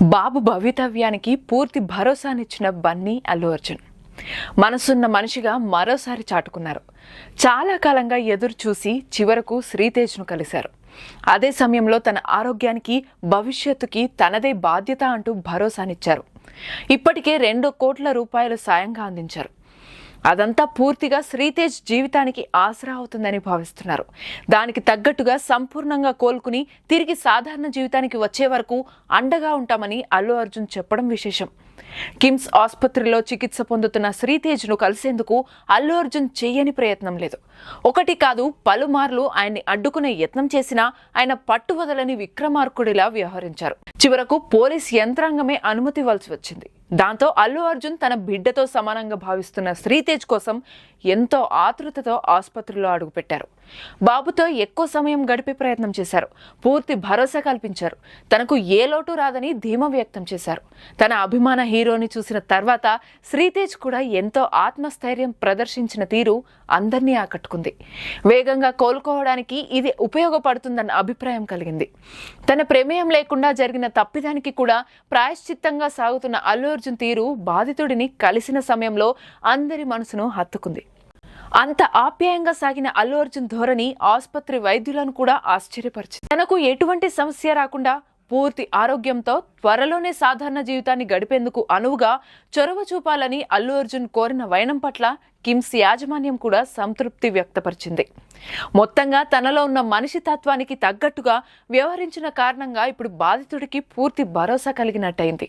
బాబు భవితవ్యానికి పూర్తి భరోసానిచ్చిన బన్నీ అల్లు అర్జున్ మనసున్న మనిషిగా మరోసారి చాటుకున్నారు. చాలా కాలంగా ఎదురు చూసి చివరకు శ్రీతేజ్ను కలిశారు. అదే సమయంలో తన ఆరోగ్యానికి భవిష్యత్తుకి తనదే బాధ్యత అంటూ భరోసానిచ్చారు. ఇప్పటికే 2 కోట్ల రూపాయలు సాయంగా అందించారు. అదంతా పూర్తిగా శ్రీతేజ్ జీవితానికి ఆసరా అవుతుందని భావిస్తున్నారు. దానికి తగ్గట్టుగా సంపూర్ణంగా కోలుకుని తిరిగి సాధారణ జీవితానికి వచ్చే వరకు అండగా ఉంటామని అల్లు అర్జున్ చెప్పడం విశేషం. కిమ్స్ ఆసుపత్రిలో చికిత్స పొందుతున్న శ్రీతేజ్ను కలిసేందుకు అల్లు అర్జున్ చేయని ప్రయత్నం లేదు. ఒకటి కాదు పలుమార్లు ఆయన్ని అడ్డుకునే యత్నం చేసినా ఆయన పట్టువదలని విక్రమార్కుడిలా వ్యవహరించారు. చివరకు పోలీస్ యంత్రాంగమే అనుమతి ఇవ్వాల్సి వచ్చింది. దాంతో అల్లు అర్జున్ తన బిడ్డతో సమానంగా భావిస్తున్న శ్రీతేజ్ కోసం ఎంతో ఆతృతతో ఆసుపత్రిలో అడుగుపెట్టారు. బాబుతో ఎక్కువ సమయం గడిపే ప్రయత్నం చేశారు. పూర్తి భరోసా కల్పించారు. తనకు ఏ లోటు రాదని ధీమా వ్యక్తం చేశారు. తన అభిమాన హీరోని చూసిన తర్వాత శ్రీతేజ్ కూడా ఎంతో ఆత్మస్థైర్యం ప్రదర్శించిన తీరు అందరినీ ఆకట్టుకుంది. వేగంగా కోలుకోవడానికి ఇది ఉపయోగపడుతుందన్న అభిప్రాయం కలిగింది. తన ప్రమేయం లేకుండా జరిగిన తప్పిదానికి కూడా ప్రాయశ్చిత్తంగా సాగుతున్న అల్లు అర్జున్ తీరు బాధితుడిని కలిసిన సమయంలో అందరి మనసును హత్తుకుంది. అంత ఆప్యాయంగా సాగిన అల్లు అర్జున్ ధోరణి ఆసుపత్రి వైద్యులను కూడా ఆశ్చర్యపరిచింది. తనకు ఎటువంటి సమస్య రాకుండా పూర్తి ఆరోగ్యంతో త్వరలోనే సాధారణ జీవితాన్ని గడిపేందుకు అనువుగా చొరవ చూపాలని అల్లు అర్జున్ కోరిన వైనం పట్ల కిమ్స్ యాజమాన్యం కూడా సంతృప్తి వ్యక్తపరిచింది. మొత్తంగా తనలో ఉన్న మనిషి తత్వానికి తగ్గట్టుగా వ్యవహరించిన కారణంగా ఇప్పుడు బాధితుడికి పూర్తి భరోసా కలిగినట్టయింది.